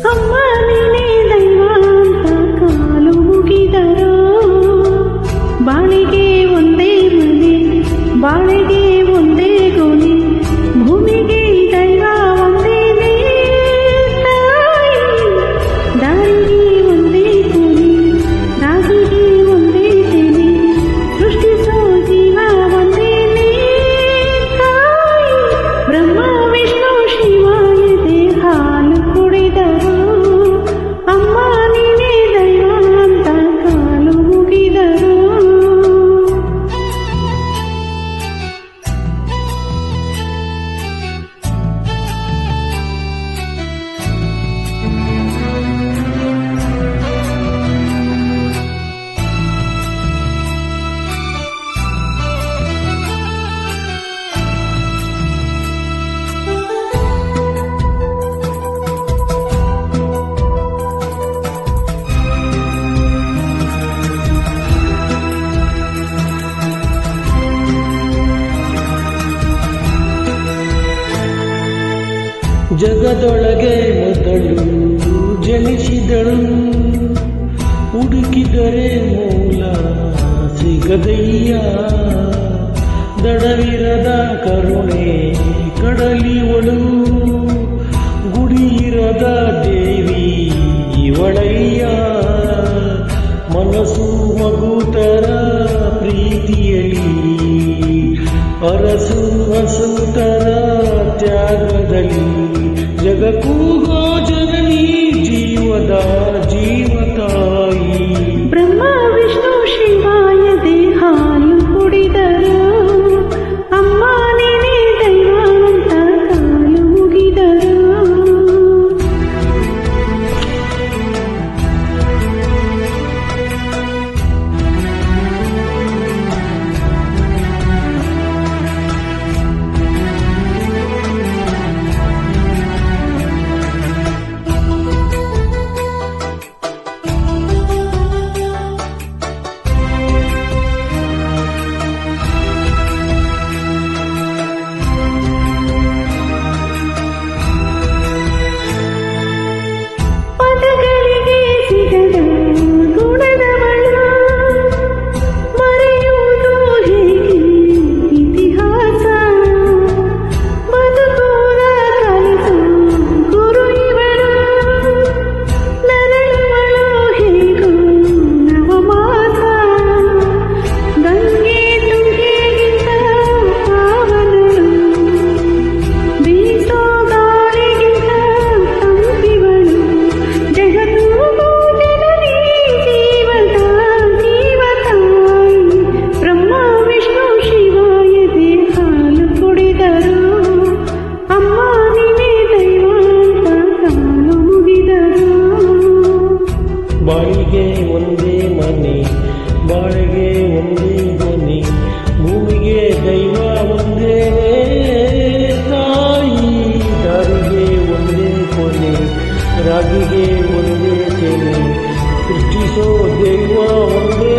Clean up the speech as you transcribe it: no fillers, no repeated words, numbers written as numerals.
ಅಮ್ಮ ನೀನೇ ದೈವ ಅಂತ ಕಾಲು ಮುಗಿದರೋ ಬಾಳಿಗೆ ಒಂದೇ ಮನೆ ಬಾಳಿಗೆ ಒಂದೇ ಗೋಣಿ ಭೂಮಿಗೆ ದೈವ ಒಂದೇನೇ ತಾಯಿ ದಾರಿಗೆ ಒಂದೇ ಕೂಲಿ ರಾಗಿಗೆ ಒಂದೇ ತೆನೆ ಸೃಷ್ಟಿಸೋ ಜೀವ ಒಂದೇನೇ ತಾಯಿ ಬ್ರಹ್ಮ ವಿಷ್ಣು ಶಿವಾಯದೆ ಹಾಲು ಕುಡಿದರು ಅಮ್ಮ ನೀನೇ ದೈವ ಅಂತ ಕಾಲು ಮುಗಿದರು ಜಗದೊಳಗೆ ಮೊದಲು ಜನಿಸಿದಳು ಹುಡುಕಿದರೆ ಮೂಲ ಸಿಗದಯ್ಯ ದಡವಿರದ ಕರುಣೆ ಕಡಲಿವಳು ಗುಡಿಯಿರದ ದೇವಿ ಇವಳಯ್ಯ ಮನಸ್ಸು ಮಗುತರ ಪ್ರೀತಿಯಲಿ ಅರಸು ಹಸುತರ ತ್ಯಾಗದಲ್ಲಿ ಜಗಕ್ಕೂಗೋ ಜನನಿ ಜೀವದ ಜೀವತಾಯಿ ಬ್ರಹ್ಮ ವಿಷ್ಣು ಶಿವಾಯದೆ ಹಾಲು ಕುಡಿದರು ಅಮ್ಮ ನೀನೇ ದೈವ ಅಂತ ಕಾಲು ಮುಗಿದರು ಬಾಳಿಗೆ ಒಂದೇ ಮನೆ ಬಾಳಿಗೆ ಒಂದೇ ಗೊನೆ ಭೂಮಿಗೆ ದೈವ ಒಂದೇ ತಾಯಿ ದಾರಿಗೆ ಒಂದೇ ಕೊನೆ ರಾಗಿಗೆ ಒಂದೇ ತೆನೆ ಸೃಷ್ಟಿಸೋ ದೈವ ಒಂದೇ